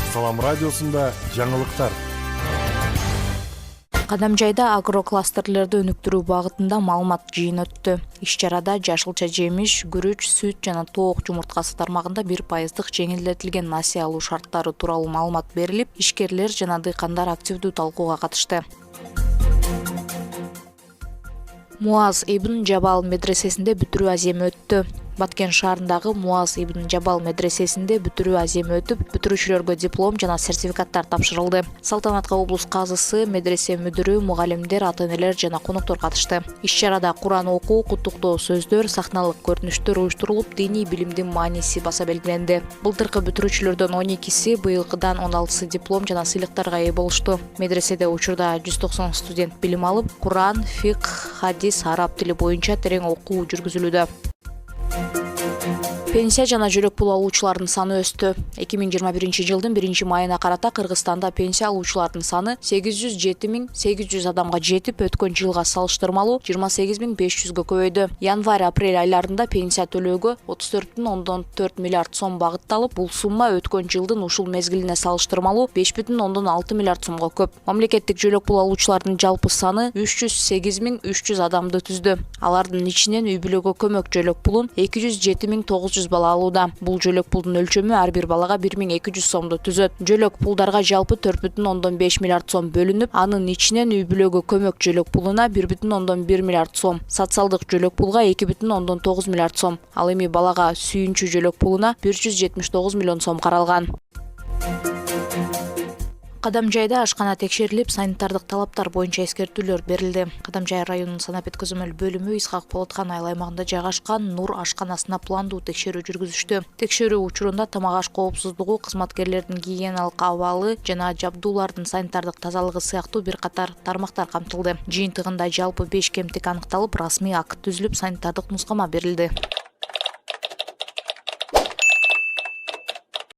Салам радиосунда жаңылыктар. Кадамжайда агрокластерлерди өнүктүрүү багытында маалымат жыйын өттү. Иш-чарада жашылча жемиш, күрүч, сүт жана тоок жумурткасы тармагында 1% жеңилдетилген насыя алуу шарттары тууралуу маалымат берилип, ишкерлер жана дыйкандар активдүү талкууга катышты. Муаз ибн Жабал медресесинде бүтүрүү аземи өттү. Баткен шаарындагы Муаз ибн Жабал медресесинде бүтүрүү аземи өтүп, бүтүрүүчүлөргө диплом жана сертификаттар тапшырылды. Салтанатка облус казысы, медресе мүдүрү, мугалимдер, ата-энелер жана коноктор катышты. Иш-чарада Куран окуу, куттуктоо сөздөр, сахналык көрүнүштөр уюштурулуп, диний билимдин мааниси баса белгиленди. Былтыркы бүтүрүүчүлөрдөн 12-си, быйылкыдан 16-сы диплом жана сыйлыктарга ээ болушту. Медреседе учурда 190 студент билим алып, Куран, фикх, хадис, араб тили боюнча терең окуу жүргүзүлүүдө. Пенсия жана жөлөк пул алуучулардын саны өстү. 2021 жылдын 1-майына карата Кыргызстанда пенсия алуучулардын саны 807.800 адамга жетип, өткөн жылга салыштырмалуу 28.500гө көбөйдү. Январь-апрель айларында пенсия төлөөгө 34.4 миллиард сом багытталып, бул сумма өткөн жылдын ушул мезгилине салыштырмалуу 5.6 миллиард сомго көп. Мамлекеттик жөлөк пул алуучулардын жалпы саны 308.300 адамды түздү. Алардын ичинен үй-бүлөгө көмөк жөлөк пулун 207.900 бала алууда. Бул жөлөк пулдун өлчөмү ар бир балага 1200 сомду түзөт. Жөлөк пулдарга жалпы 4.5 миллиард сом бөлүнүп, анын ичинен үй-бүлөгө көмөк жөлөк пулуна 1.1 миллиард сом, социалдык жөлөк пулга 2.9 миллиард сом, ал эми балага сүйүнчү жөлөк пулуна 179 миллион сом каралган. Кадамжайда ашкана текшерилип, санитардык талаптар боюнча эскертүүлөр берилди. Кадамжай районунун санап эткözөмөл бөлүмү Исхак Болоткан айыл аймагында жайгашкан Нур ашканасына пландуу текшерүү жүргүзүштү. Текшерүү учурунда тамак аш коопсуздугу, кызматкерлердин гигиеналык абалы жана жабдуулардын санитардык тазалыгы сыяктуу бир катар тармактар камтылды. Жыйынтыгында жалпы 5 кемтик аныкталып, расмий акт түзүлүп, санитардык нускама берилди.